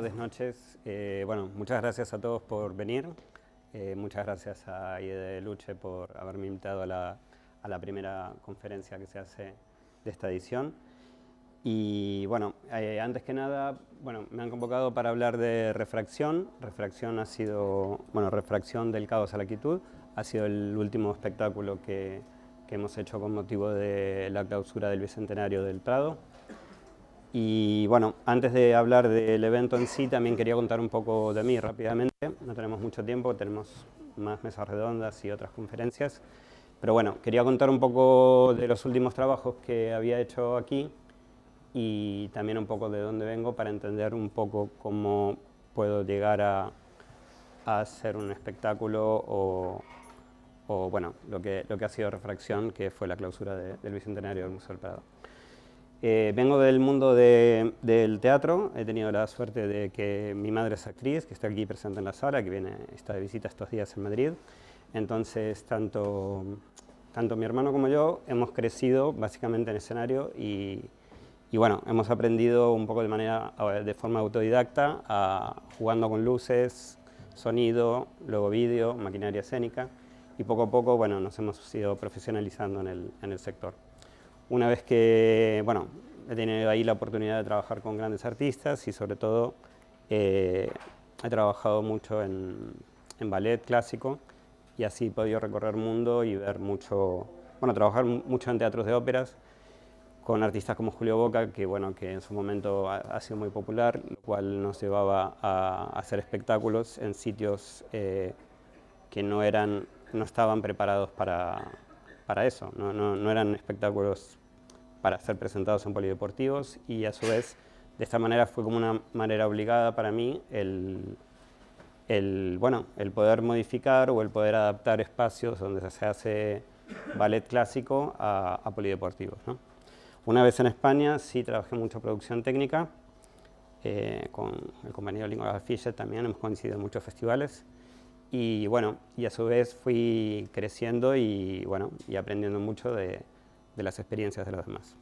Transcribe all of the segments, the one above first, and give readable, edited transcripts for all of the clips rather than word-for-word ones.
tardes, noches. Bueno, muchas gracias a todos por venir. Muchas gracias a IED Luche por haberme invitado a la primera conferencia que se hace de esta edición. Y bueno, antes que nada, bueno, me han convocado para hablar de refracción. Refracción ha sido, bueno, refracción del caos a la quietud. Ha sido el último espectáculo que hemos hecho con motivo de la clausura del Bicentenario del Prado. Y bueno, antes de hablar del evento en sí, también quería contar un poco de mí rápidamente. No tenemos mucho tiempo, tenemos más mesas redondas y otras conferencias. Pero bueno, quería contar un poco de los últimos trabajos que había hecho aquí y también un poco de dónde vengo para entender un poco cómo puedo llegar a hacer un espectáculo o bueno, lo que ha sido Refracción, que fue la clausura del Bicentenario del Museo del Prado. Vengo del mundo del teatro. He tenido la suerte de que mi madre es actriz, que está aquí presente en la sala, que está de visita estos días en Madrid. Entonces, tanto mi hermano como yo hemos crecido básicamente en escenario y bueno, hemos aprendido un poco de forma autodidacta, jugando con luces, sonido, luego vídeo, maquinaria escénica, y poco a poco, bueno, nos hemos ido profesionalizando en el sector. Una vez que, bueno, he tenido ahí la oportunidad de trabajar con grandes artistas y sobre todo he trabajado mucho en ballet clásico y así he podido recorrer el mundo y ver mucho, bueno, trabajar mucho en teatros de óperas con artistas como Julio Boca, que bueno, que en su momento ha sido muy popular, lo cual nos llevaba a hacer espectáculos en sitios que no estaban preparados para eso, no eran espectáculos para ser presentados en polideportivos y a su vez de esta manera fue como una manera obligada para mí el poder modificar o el poder adaptar espacios donde se hace ballet clásico a polideportivos, ¿no? Una vez en España sí trabajé mucho producción técnica, con el compañero Lingua Fischer también hemos coincidido en muchos festivales. Y bueno, y a su vez fui creciendo y bueno, y aprendiendo mucho de las experiencias de los demás.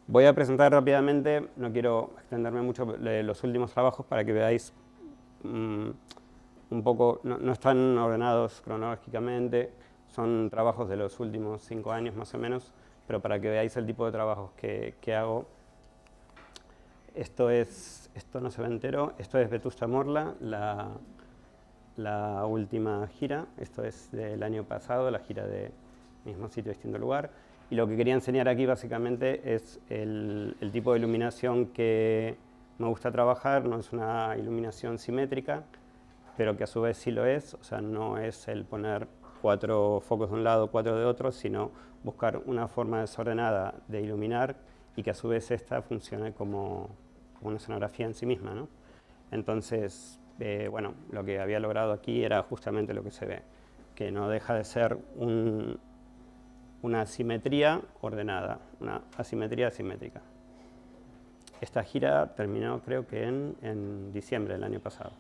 Voy a presentar rápidamente, no quiero extenderme mucho, los últimos trabajos para que veáis un poco, no están ordenados cronológicamente, son trabajos de los últimos 5 años más o menos, pero para que veáis el tipo de trabajos que hago. Esto no se ve entero, esto es Vetusta Morla, la última gira. Esto es del año pasado, la gira de Mismo Sitio, Distinto Lugar. Y lo que quería enseñar aquí básicamente es el tipo de iluminación que me gusta trabajar. No es una iluminación simétrica, pero que a su vez sí lo es. O sea, no es el poner 4 focos de un lado, 4 de otro, sino buscar una forma desordenada de iluminar y que a su vez esta funcione como una escenografía en sí misma, ¿no? Entonces, bueno, lo que había logrado aquí era justamente lo que se ve, que no deja de ser una asimetría ordenada, una asimetría asimétrica. Esta gira terminó creo que en diciembre del año pasado.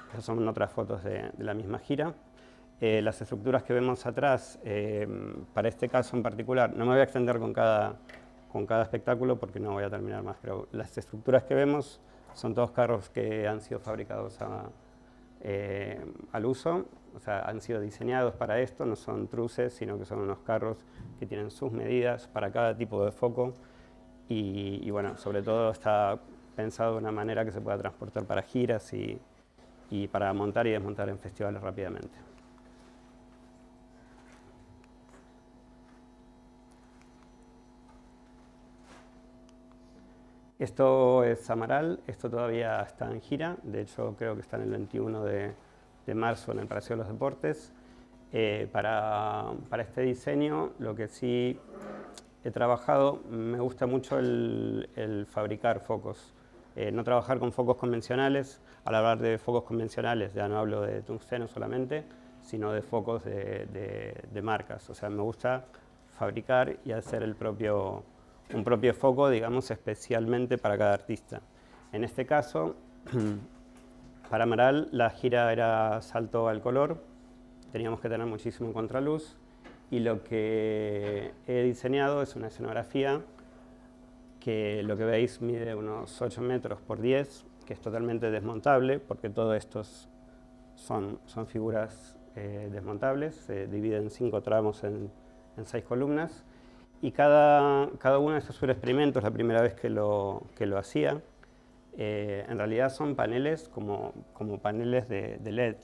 Estas son otras fotos de la misma gira. Las estructuras que vemos atrás, para este caso en particular, no me voy a extender con cada espectáculo porque no voy a terminar más, pero las estructuras que vemos son todos carros que han sido fabricados al uso, o sea, han sido diseñados para esto, no son truces, sino que son unos carros que tienen sus medidas para cada tipo de foco y bueno, sobre todo está pensado de una manera que se pueda transportar para giras y para montar y desmontar en festivales rápidamente. Esto es Amaral, esto todavía está en gira, de hecho creo que está en el 21 de marzo en el Palacio de los Deportes. Para este diseño, lo que sí he trabajado, me gusta mucho el fabricar focos. No trabajar con focos convencionales. Al hablar de focos convencionales ya no hablo de tungsteno solamente, sino de focos de marcas. O sea, me gusta fabricar y hacer un propio foco, digamos, especialmente para cada artista. En este caso, para Amaral la gira era salto al color, teníamos que tener muchísimo contraluz y lo que he diseñado es una escenografía que lo que veis mide unos 8 metros por 10, que es totalmente desmontable, porque todos estos son figuras desmontables, se divide en 5 tramos en 6 columnas, y cada uno de estos experimentos, la primera vez que lo hacía, en realidad son paneles como paneles de LED,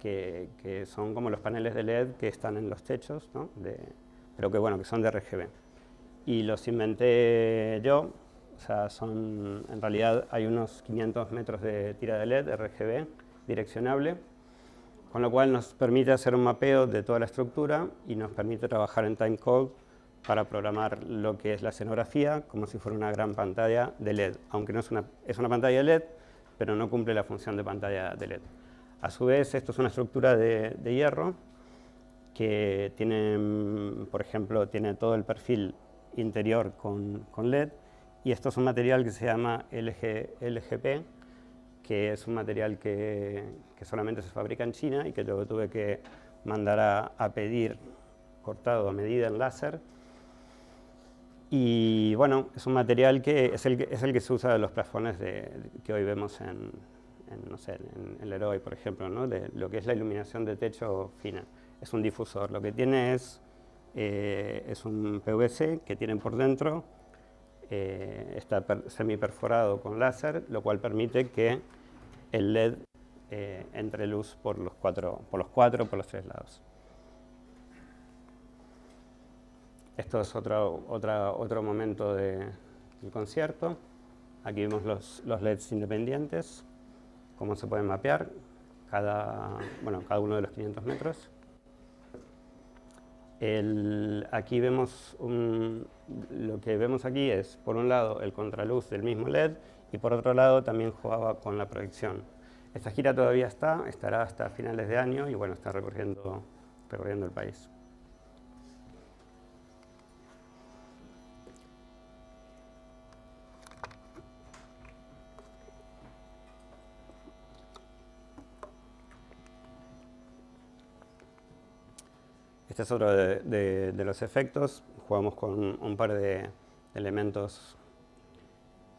que son como los paneles de LED que están en los techos, ¿no? Pero que, bueno, que son de RGB. Y los inventé yo, o sea, en realidad hay unos 500 metros de tira de LED RGB direccionable, con lo cual nos permite hacer un mapeo de toda la estructura y nos permite trabajar en timecode para programar lo que es la escenografía como si fuera una gran pantalla de LED, aunque no es una pantalla de LED, pero no cumple la función de pantalla de LED. A su vez, esto es una estructura de hierro que tiene, por ejemplo, tiene todo el perfil interior con LED, y esto es un material que se llama LGP, que es un material que solamente se fabrica en China y que yo tuve que mandar a pedir cortado a medida en láser. Y bueno, es un material que es el que se usa en los plafones que hoy vemos no sé, en Leroy, por ejemplo, ¿no? De lo que es la iluminación de techo fina. Es un difusor. Lo que tiene es un PVC que tiene por dentro, está semiperforado con láser, lo cual permite que el LED entre luz por los 3 lados. Esto es otro momento del concierto. Aquí vemos los LEDs independientes, cómo se pueden mapear cada uno de los 500 metros. Aquí vemos lo que vemos aquí es, por un lado, el contraluz del mismo LED, y por otro lado también jugaba con la proyección. Esta gira todavía estará hasta finales de año, y bueno, está recorriendo el país. Este es otro de los efectos. Jugamos con un par de elementos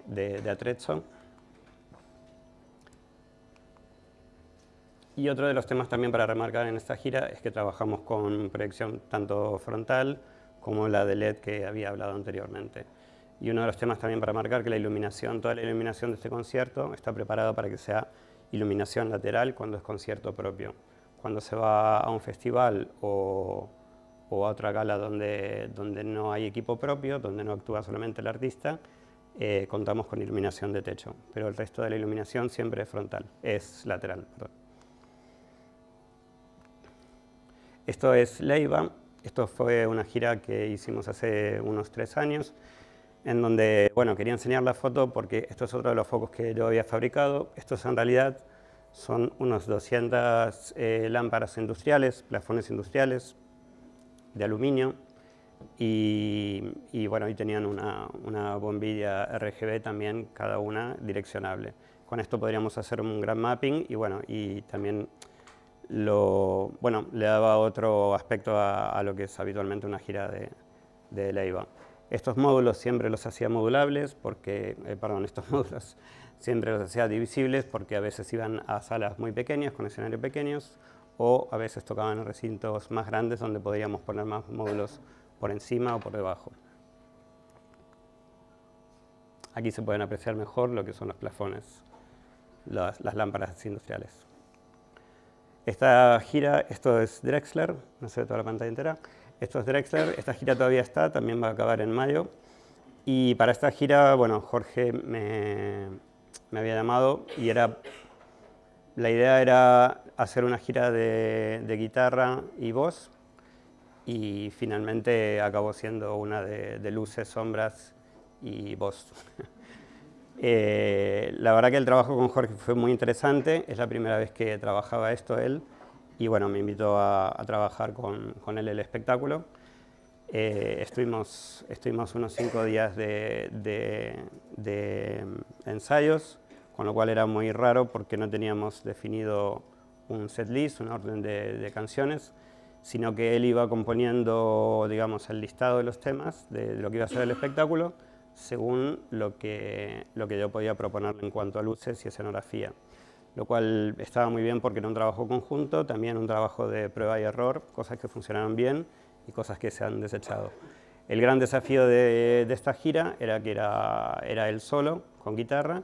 de atrezzo. Y otro de los temas también para remarcar en esta gira es que trabajamos con proyección tanto frontal como la de LED que había hablado anteriormente. Y uno de los temas también para marcar que toda la iluminación de este concierto está preparada para que sea iluminación lateral cuando es concierto propio. Cuando se va a un festival o a otra gala donde no hay equipo propio, donde no actúa solamente el artista, contamos con iluminación de techo, pero el resto de la iluminación siempre es lateral. Perdón. Esto es Leiva. Esto fue una gira que hicimos hace unos 3 años, en donde, bueno, quería enseñar la foto porque esto es otro de los focos que yo había fabricado. Estos en realidad son unos 200 lámparas industriales, plafones industriales de aluminio, y bueno, ahí tenían una bombilla RGB también, cada una direccionable. Con esto podríamos hacer un gran mapping, y bueno, y también le daba otro aspecto a lo que es habitualmente una gira de Leiva. Estos módulos siempre los hacía modulables, estos módulos siempre los hacía divisibles, porque a veces iban a salas muy pequeñas, con escenarios pequeños, o a veces tocaban en recintos más grandes donde podíamos poner más módulos por encima o por debajo. Aquí se pueden apreciar mejor lo que son los plafones, las lámparas industriales. Esta gira, esto es Drexler, no se ve toda la pantalla entera. Esto es Drexler, esta gira todavía está, también va a acabar en mayo. Y para esta gira, bueno, Jorge me había llamado y la idea era hacer una gira de guitarra y voz, y finalmente acabó siendo una de luces, sombras y voz. La verdad que el trabajo con Jorge fue muy interesante, es la primera vez que trabajaba esto él, y bueno, me invitó a trabajar con él el espectáculo. Estuvimos unos 5 días de ensayos, con lo cual era muy raro porque no teníamos definido un setlist, un orden de canciones, sino que él iba componiendo, digamos, el listado de los temas de lo que iba a ser el espectáculo. según lo que yo podía proponerle en cuanto a luces y escenografía. Lo cual estaba muy bien porque era un trabajo conjunto, también un trabajo de prueba y error, cosas que funcionaban bien y cosas que se han desechado. El gran desafío de esta gira era que era él solo, con guitarra,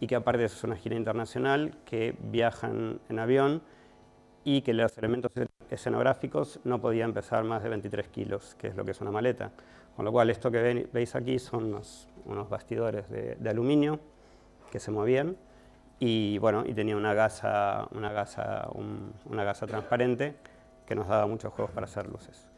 y que aparte es una gira internacional, que viajan en avión y que los elementos escenográficos no podían pesar más de 23 kilos, que es lo que es una maleta. Con lo cual, esto que veis aquí son unos bastidores de aluminio que se movían y, bueno, y tenía una gasa transparente que nos daba muchos juegos para hacer luces.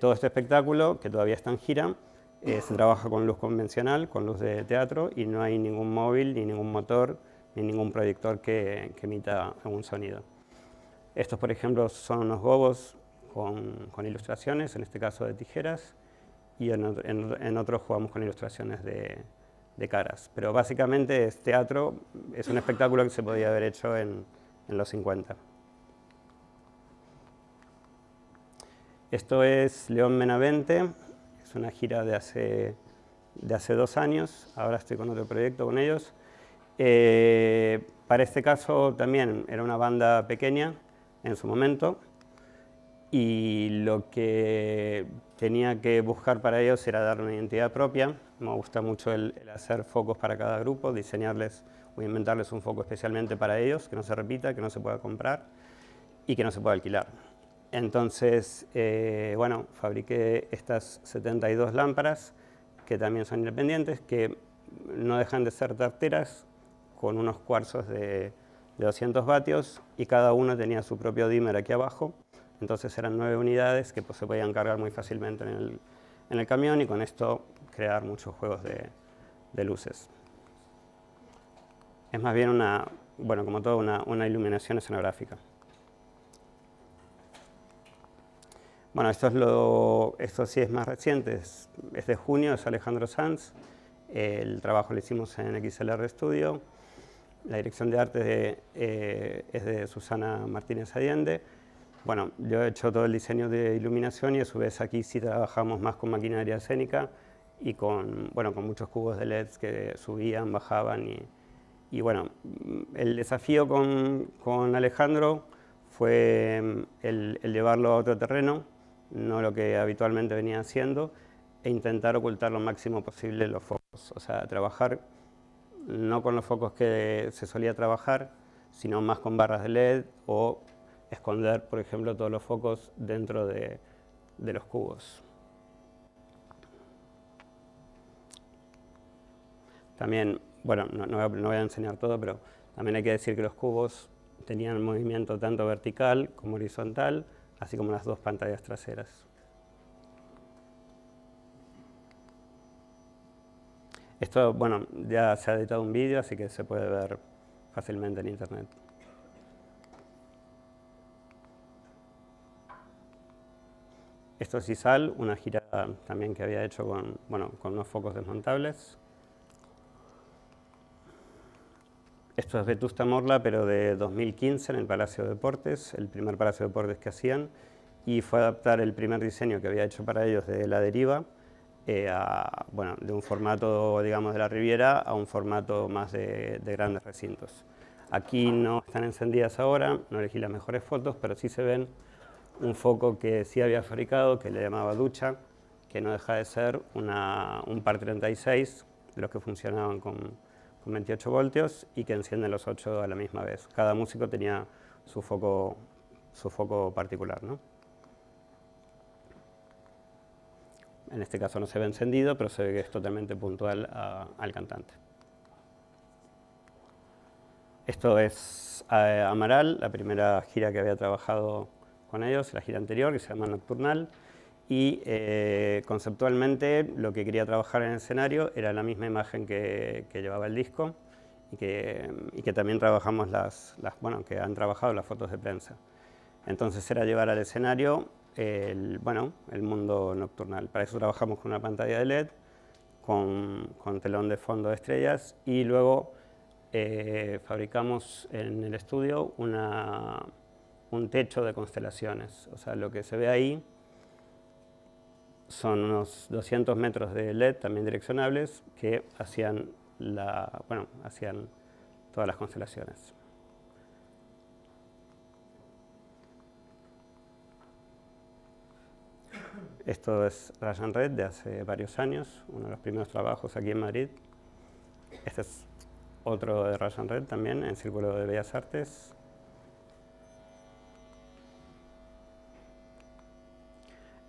Todo este espectáculo, que todavía está en gira, se trabaja con luz convencional, con luz de teatro, y no hay ningún móvil, ni ningún motor, ni ningún proyector que emita algún sonido. Estos, por ejemplo, son unos gobos con ilustraciones, en este caso de tijeras, y en otros jugamos con ilustraciones de caras. Pero básicamente es teatro, es un espectáculo que se podía haber hecho en los 50. Esto es León Benavente, es una gira de hace 2 años, ahora estoy con otro proyecto con ellos. Para este caso también era una banda pequeña en su momento, y lo que tenía que buscar para ellos era dar una identidad propia. Me gusta mucho el hacer focos para cada grupo, diseñarles o inventarles un foco especialmente para ellos, que no se repita, que no se pueda comprar y que no se pueda alquilar. Entonces, bueno, fabriqué estas 72 lámparas, que también son independientes, que no dejan de ser tarteras, con unos cuarzos de 200 vatios, y cada uno tenía su propio dimmer aquí abajo. Entonces eran 9 unidades que pues, se podían cargar muy fácilmente en el camión, y con esto crear muchos juegos de luces. Es más bien bueno, como todo, una iluminación escenográfica. Bueno, esto sí es más reciente, es de junio, es Alejandro Sanz. El trabajo lo hicimos en XLR Studio. La dirección de arte es de Susana Martínez Allende. Bueno, yo he hecho todo el diseño de iluminación, y a su vez aquí sí trabajamos más con maquinaria escénica y con muchos cubos de LEDs que subían, bajaban. Y bueno, el desafío con Alejandro fue el llevarlo a otro terreno, no lo que habitualmente venía haciendo, e intentar ocultar lo máximo posible los focos. O sea, trabajar no con los focos que se solía trabajar, sino más con barras de LED, o esconder, por ejemplo, todos los focos dentro de los cubos. También, bueno, no voy a enseñar todo, pero también hay que decir que los cubos tenían movimiento tanto vertical como horizontal, así como las dos pantallas traseras. Esto, bueno, ya se ha editado un vídeo, así que se puede ver fácilmente en internet. Esto es ISAL, una gira también que había hecho con unos focos desmontables. Esto es Vetusta Morla, pero de 2015 en el Palacio de Deportes, el primer Palacio de Deportes que hacían, y fue adaptar el primer diseño que había hecho para ellos de La Deriva, de un formato, digamos, de la Riviera a un formato más de grandes recintos. Aquí no están encendidas ahora, no elegí las mejores fotos, pero sí se ven un foco que sí había fabricado, que le llamaba Ducha, que no deja de ser un par 36, de los que funcionaban con 28 voltios y que encienden los 8 a la misma vez. Cada músico tenía su foco particular, ¿no? En este caso no se ve encendido, pero se ve que es totalmente puntual al cantante. Esto es Amaral, la primera gira que había trabajado con ellos, la gira anterior, que se llama Nocturnal, y conceptualmente lo que quería trabajar en el escenario era la misma imagen que llevaba el disco, y que también trabajamos que han trabajado las fotos de prensa. Entonces era llevar al escenario el mundo nocturnal. Para eso trabajamos con una pantalla de LED, con telón de fondo de estrellas, y luego fabricamos en el estudio un techo de constelaciones. O sea, lo que se ve ahí son unos 200 metros de LED también direccionables que hacían todas las constelaciones. Esto es Rayan Red de hace varios años, uno de los primeros trabajos aquí en Madrid. Este es otro de Rayan Red también, en el Círculo de Bellas Artes.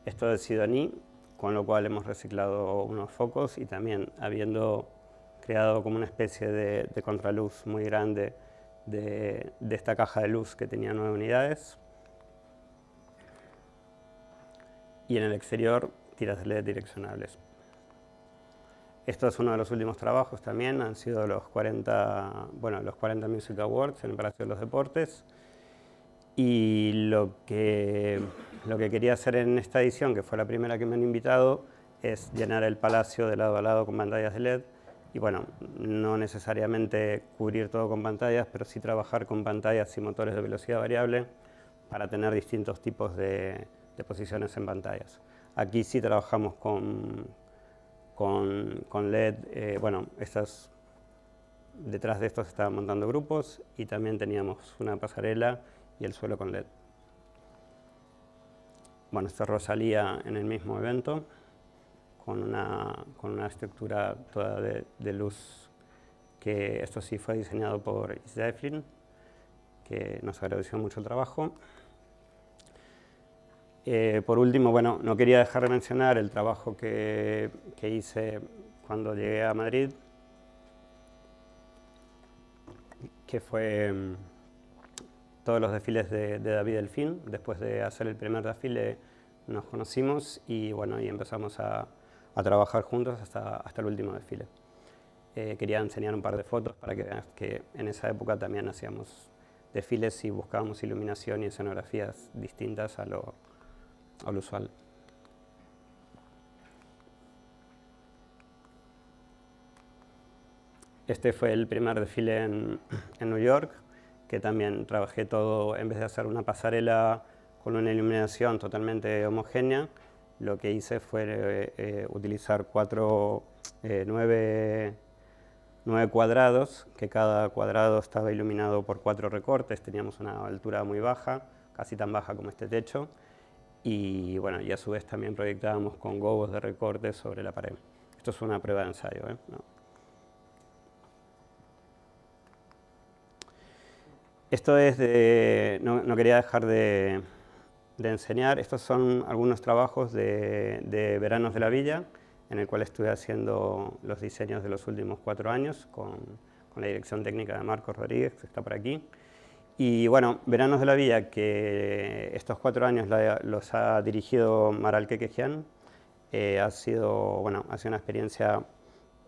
Esto de Sidoní, con lo cual hemos reciclado unos focos y también habiendo creado como una especie de contraluz muy grande de esta caja de luz que tenía 9 unidades. Y en el exterior, tiras de LED direccionables. Esto es uno de los últimos trabajos también, han sido los 40 Music Awards en el Palacio de los Deportes. Y lo que quería hacer en esta edición, que fue la primera que me han invitado, es llenar el palacio de lado a lado con pantallas de LED. Y bueno, no necesariamente cubrir todo con pantallas, pero sí trabajar con pantallas y motores de velocidad variable para tener distintos tipos de posiciones en pantallas. Aquí sí trabajamos con LED, detrás de esto se estaban montando grupos y también teníamos una pasarela y el suelo con LED. Bueno, esto es Rosalía en el mismo evento, con una estructura toda de luz, que esto sí fue diseñado por Isda Eflin, que nos agradeció mucho el trabajo. Por último, bueno, no quería dejar de mencionar el trabajo que hice cuando llegué a Madrid, que fue todos los desfiles de David Delfín. Después de hacer el primer desfile nos conocimos y bueno, y empezamos a trabajar juntos hasta el último desfile. Quería enseñar un par de fotos para que veas que en esa época también hacíamos desfiles y buscábamos iluminación y escenografías distintas a lo usual. Este fue el primer desfile en New York, que también trabajé todo, en vez de hacer una pasarela con una iluminación totalmente homogénea, lo que hice fue utilizar 9 cuadrados, que cada cuadrado estaba iluminado por 4 recortes, teníamos una altura muy baja, casi tan baja como este techo, y bueno, y a su vez también proyectábamos con gobos de recorte sobre la pared. Esto es una prueba de ensayo, ¿no? Esto es no quería dejar de enseñar, estos son algunos trabajos de Veranos de la Villa, en el cual estuve haciendo los diseños de los últimos 4 años con la dirección técnica de Marcos Rodríguez, que está por aquí. Y bueno, Veranos de la Villa, que estos 4 años los ha dirigido Maral Kekejian, ha sido una experiencia,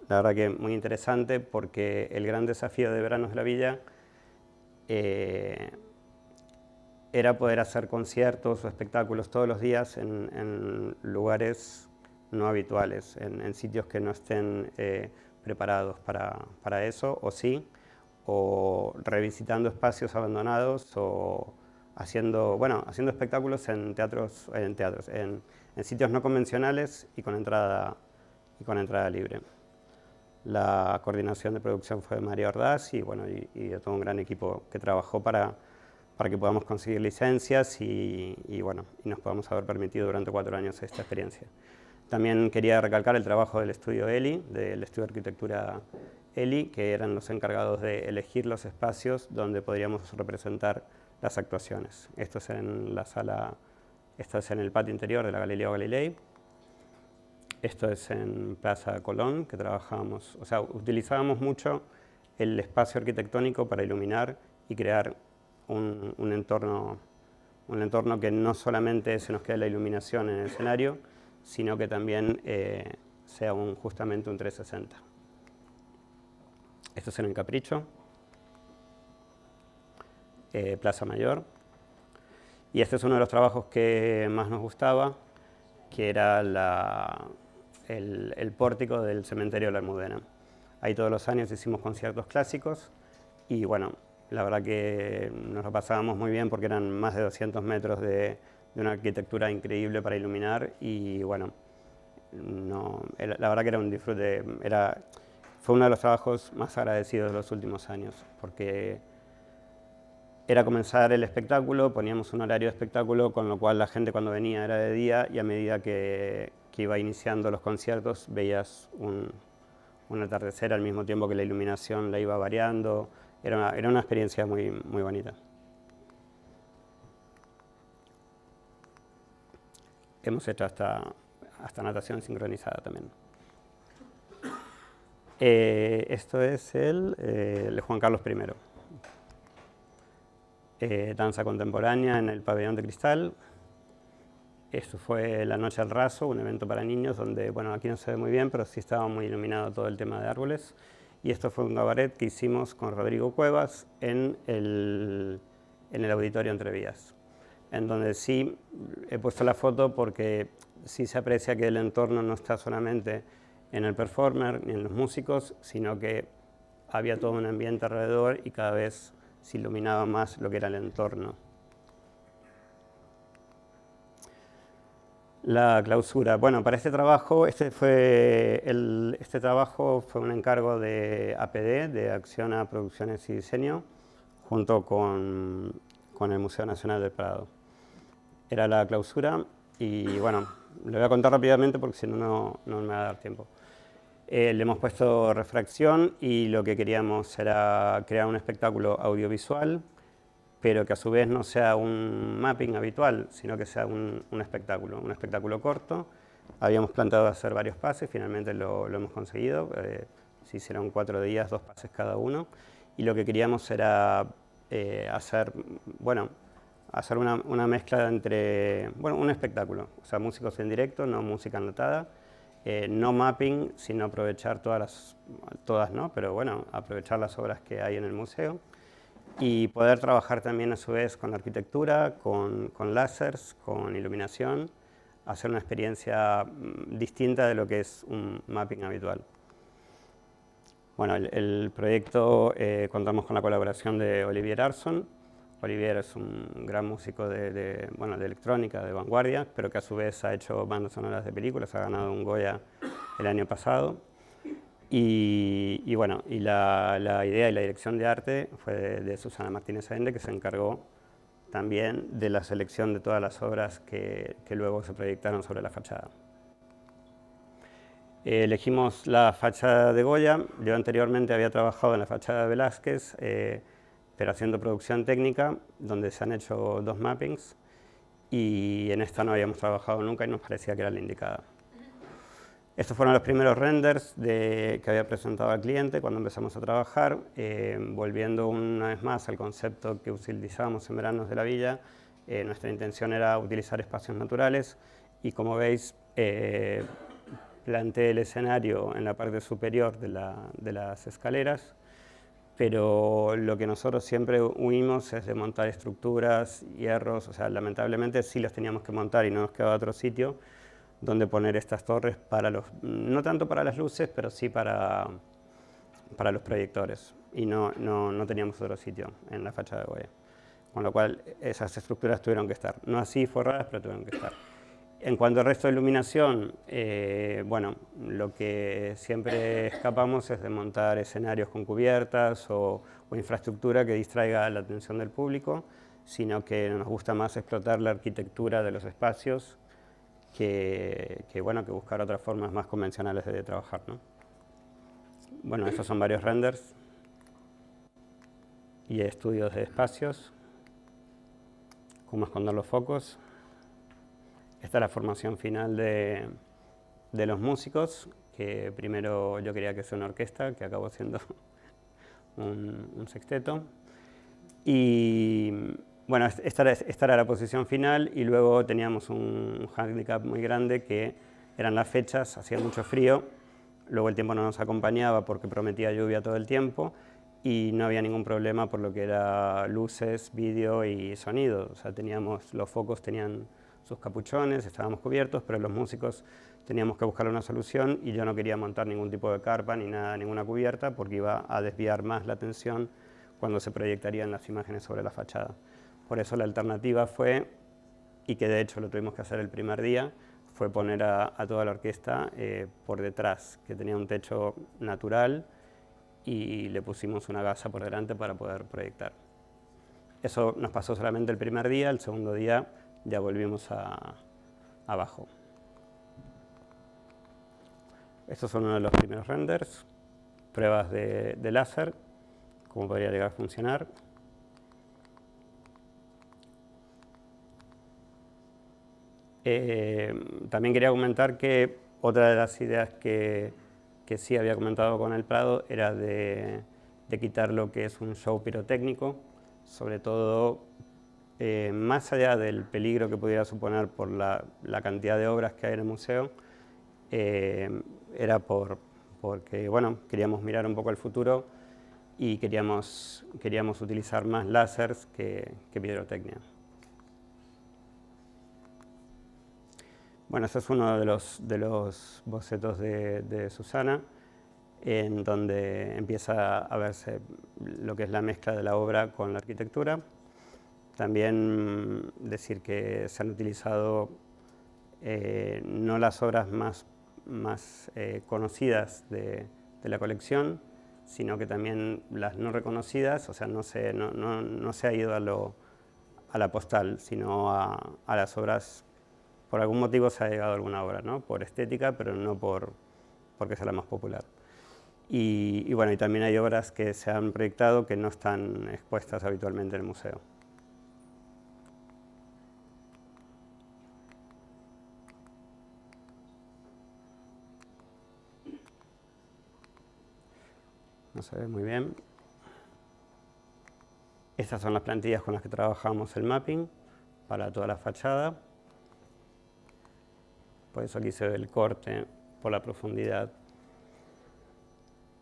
la verdad que muy interesante, porque el gran desafío de Veranos de la Villa era poder hacer conciertos o espectáculos todos los días en lugares no habituales, en sitios que no estén preparados para eso, o revisitando espacios abandonados, o haciendo espectáculos en sitios no convencionales y con entrada libre. La coordinación de producción fue de María Ordaz y de todo un gran equipo que trabajó para que podamos conseguir licencias y nos podamos haber permitido durante 4 años esta experiencia. También quería recalcar el trabajo del estudio ELI, del estudio de arquitectura ELI, que eran los encargados de elegir los espacios donde podríamos representar las actuaciones. Esto es en la sala, esto es en el patio interior de la Galileo Galilei. Esto es en Plaza Colón, que utilizábamos mucho el espacio arquitectónico para iluminar y crear un entorno que no solamente se nos quede la iluminación en el escenario, sino que también sea justamente un 360. Esto es en el Capricho, Plaza Mayor. Y este es uno de los trabajos que más nos gustaba, que era el pórtico del cementerio de la Almudena. Ahí todos los años hicimos conciertos clásicos y bueno, la verdad que nos lo pasábamos muy bien porque eran más de 200 metros de una arquitectura increíble para iluminar y bueno, la verdad que era un disfrute, fue uno de los trabajos más agradecidos de los últimos años, porque era comenzar el espectáculo, poníamos un horario de espectáculo, con lo cual la gente cuando venía era de día, y a medida que iba iniciando los conciertos veías un atardecer al mismo tiempo que la iluminación la iba variando. Era una experiencia muy, muy bonita. Hemos hecho hasta natación sincronizada también. Esto es el Juan Carlos I. Danza contemporánea en el Pabellón de Cristal. Esto fue la Noche al Raso, un evento para niños donde, bueno, aquí no se ve muy bien, pero sí estaba muy iluminado todo el tema de árboles. Y esto fue un cabaret que hicimos con Rodrigo Cuevas en el Auditorio Entrevías, en donde sí he puesto la foto porque sí se aprecia que el entorno no está solamente en el performer ni en los músicos, sino que había todo un ambiente alrededor y cada vez se iluminaba más lo que era el entorno. La clausura. Bueno, para este trabajo, este trabajo fue un encargo de APD, de Acción a Producciones y Diseño, junto con el Museo Nacional del Prado. Era la clausura y bueno, lo voy a contar rápidamente porque si no, no me va a dar tiempo. Le hemos puesto refracción y lo que queríamos era crear un espectáculo audiovisual, pero que a su vez no sea un mapping habitual, sino que sea un espectáculo corto. Habíamos planteado hacer varios pases, finalmente lo hemos conseguido. Se hicieron 4 días, 2 pases cada uno, y lo que queríamos era hacer una mezcla entre, un espectáculo, o sea, músicos en directo, no música anotada, no mapping, sino aprovechar todas no, pero bueno, aprovechar las obras que hay en el museo, y poder trabajar también a su vez con arquitectura, con láseres, con iluminación, hacer una experiencia distinta de lo que es un mapping habitual. Bueno, el proyecto contamos con la colaboración de Olivier Arson. Olivier es un gran músico de electrónica, de vanguardia, pero que a su vez ha hecho bandas sonoras de películas, ha ganado un Goya el año pasado. Y la idea y la dirección de arte fue de Susana Martínez Allende, que se encargó también de la selección de todas las obras que luego se proyectaron sobre la fachada. Elegimos la fachada de Goya. Yo anteriormente había trabajado en la fachada de Velázquez, pero haciendo producción técnica, donde se han hecho 2 mappings, y en esta no habíamos trabajado nunca y nos parecía que era la indicada. Estos fueron los primeros renders que había presentado al cliente cuando empezamos a trabajar, volviendo una vez más al concepto que utilizábamos en Veranos de la Villa. Nuestra intención era utilizar espacios naturales y, como veis, planteé el escenario en la parte superior de las escaleras, pero lo que nosotros siempre huimos es de montar estructuras, hierros, o sea, lamentablemente sí los teníamos que montar y no nos quedaba otro sitio donde poner estas torres no tanto para las luces, pero sí para los proyectores, y no teníamos otro sitio en la fachada de Goya, con lo cual esas estructuras tuvieron que estar, no así forradas, pero tuvieron que estar. En cuanto al resto de iluminación, lo que siempre escapamos es de montar escenarios con cubiertas o infraestructura que distraiga la atención del público, sino que nos gusta más explotar la arquitectura de los espacios que buscar otras formas más convencionales de trabajar, ¿no? Bueno, estos son varios renders y estudios de espacios, cómo esconder los focos. Esta es la formación final de los músicos, que primero yo quería que sea una orquesta, que acabó siendo un sexteto. Y bueno, esta era la posición final, y luego teníamos un hándicap muy grande que eran las fechas, hacía mucho frío, luego el tiempo no nos acompañaba porque prometía lluvia todo el tiempo, y no había ningún problema por lo que era luces, vídeo y sonido. O sea, los focos tenían sus capuchones, estábamos cubiertos, pero los músicos teníamos que buscar una solución, y yo no quería montar ningún tipo de carpa ni nada, ninguna cubierta, porque iba a desviar más la atención cuando se proyectarían las imágenes sobre la fachada. Por eso la alternativa fue, y que de hecho lo tuvimos que hacer el primer día, fue poner a toda la orquesta por detrás, que tenía un techo natural, y le pusimos una gasa por delante para poder proyectar. Eso nos pasó solamente el primer día, el segundo día ya volvimos abajo. Estos son uno de los primeros renders, pruebas de láser, cómo podría llegar a funcionar. También quería comentar que otra de las ideas que sí había comentado con el Prado era de quitar lo que es un show pirotécnico, sobre todo más allá del peligro que pudiera suponer por la cantidad de obras que hay en el museo, era porque bueno, queríamos mirar un poco el futuro y queríamos utilizar más láseres que pirotecnia. Bueno, este es uno de los bocetos de Susana, en donde empieza a verse lo que es la mezcla de la obra con la arquitectura. También decir que se han utilizado no las obras más conocidas de la colección, sino que también las no reconocidas, o sea, no se ha ido a la postal, sino a las obras. Por algún motivo se ha llegado a alguna obra, ¿no? Por estética, pero no porque sea la más popular. Y bueno, y también hay obras que se han proyectado que no están expuestas habitualmente en el museo. No se ve muy bien. Estas son las plantillas con las que trabajamos el mapping para toda la fachada. Por eso aquí se ve el corte por la profundidad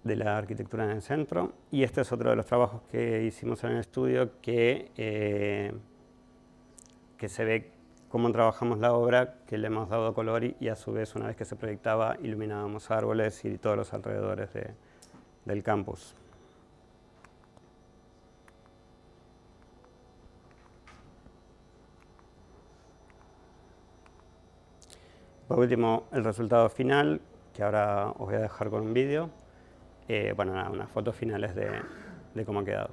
de la arquitectura en el centro. Y este es otro de los trabajos que hicimos en el estudio que se ve cómo trabajamos la obra, que le hemos dado color y a su vez, una vez que se proyectaba, iluminábamos árboles y todos los alrededores del campus. Por último, el resultado final, que ahora os voy a dejar con un vídeo. Bueno, nada, unas fotos finales de cómo ha quedado.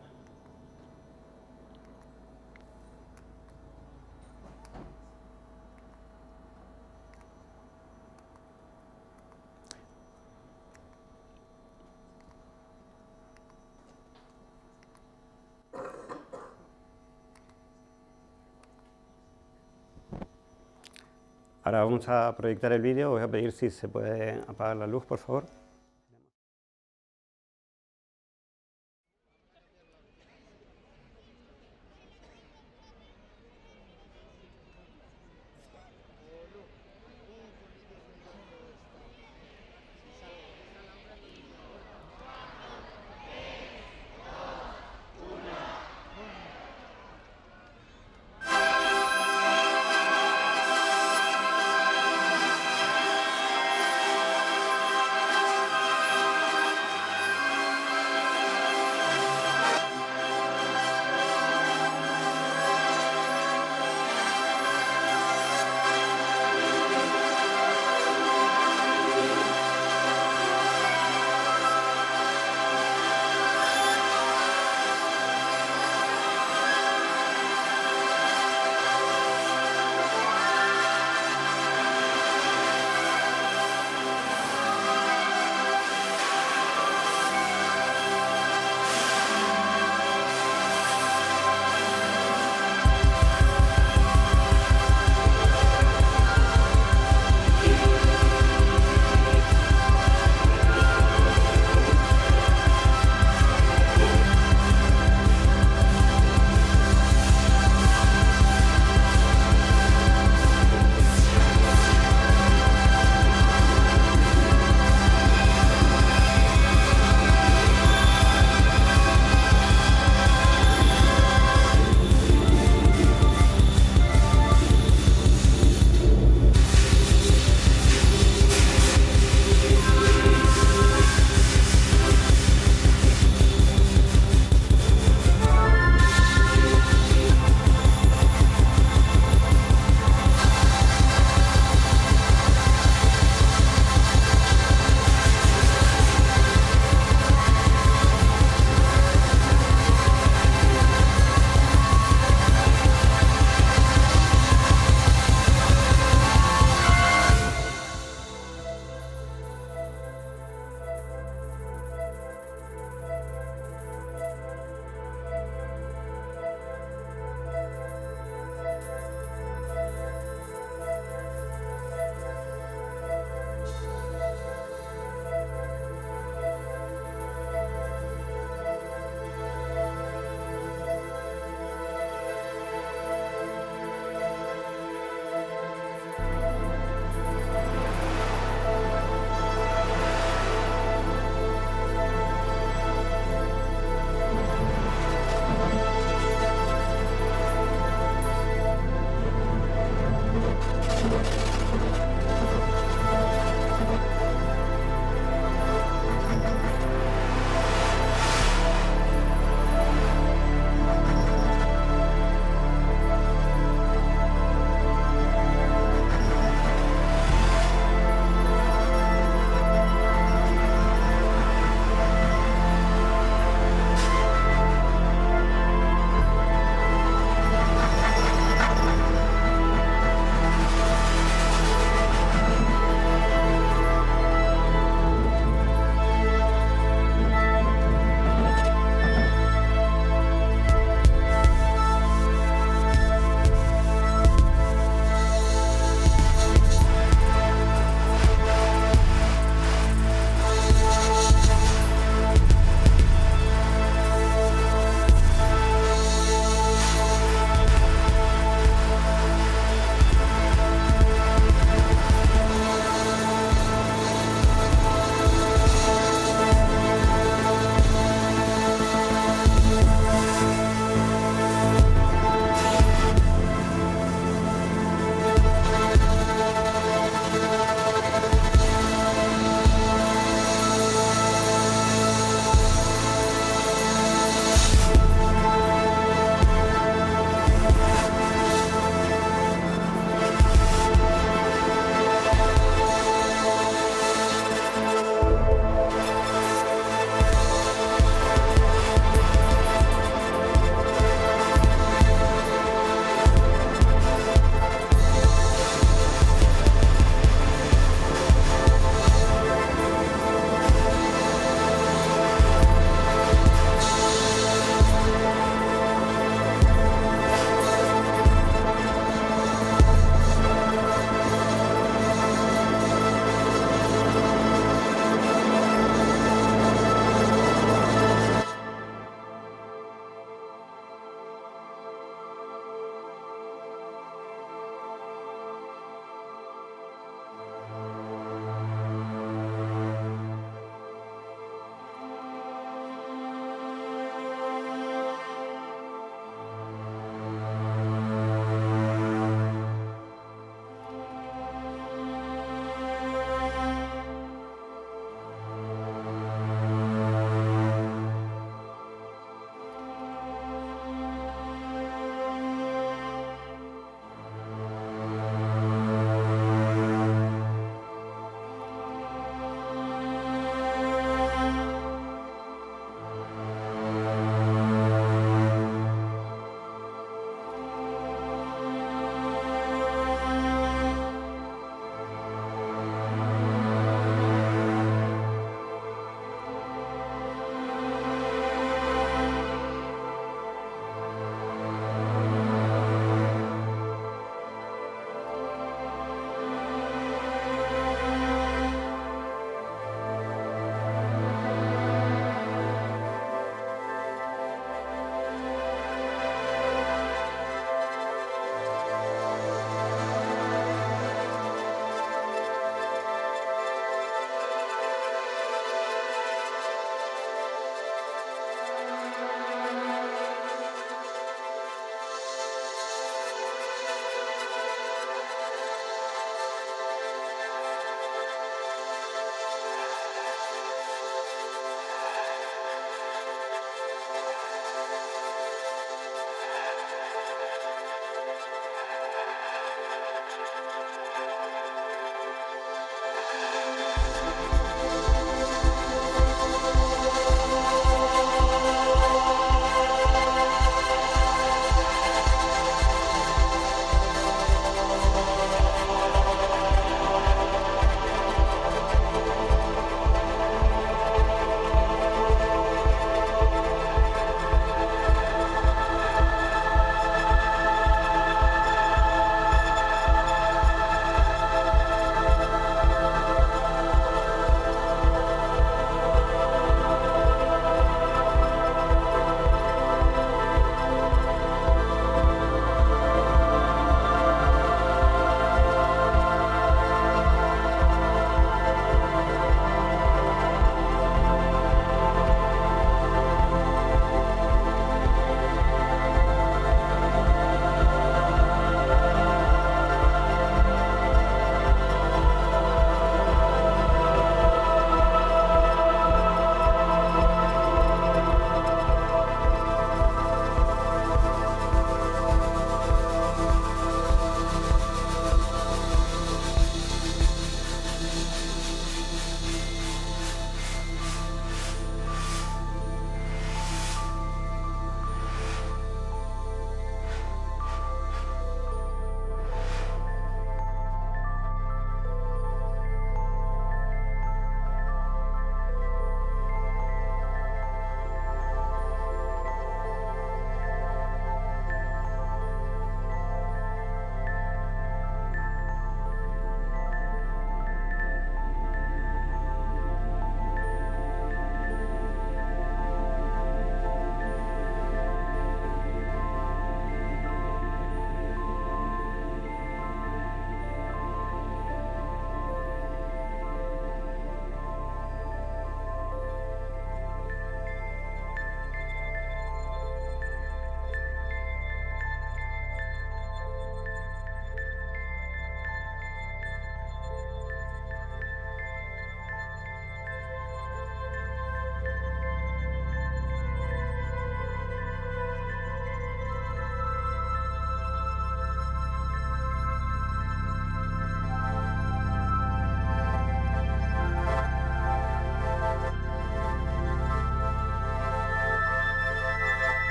Ahora vamos a proyectar el vídeo. Voy a pedir si se puede apagar la luz, por favor.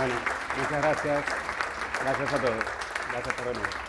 Bueno, muchas gracias. Gracias a todos. Gracias por venir.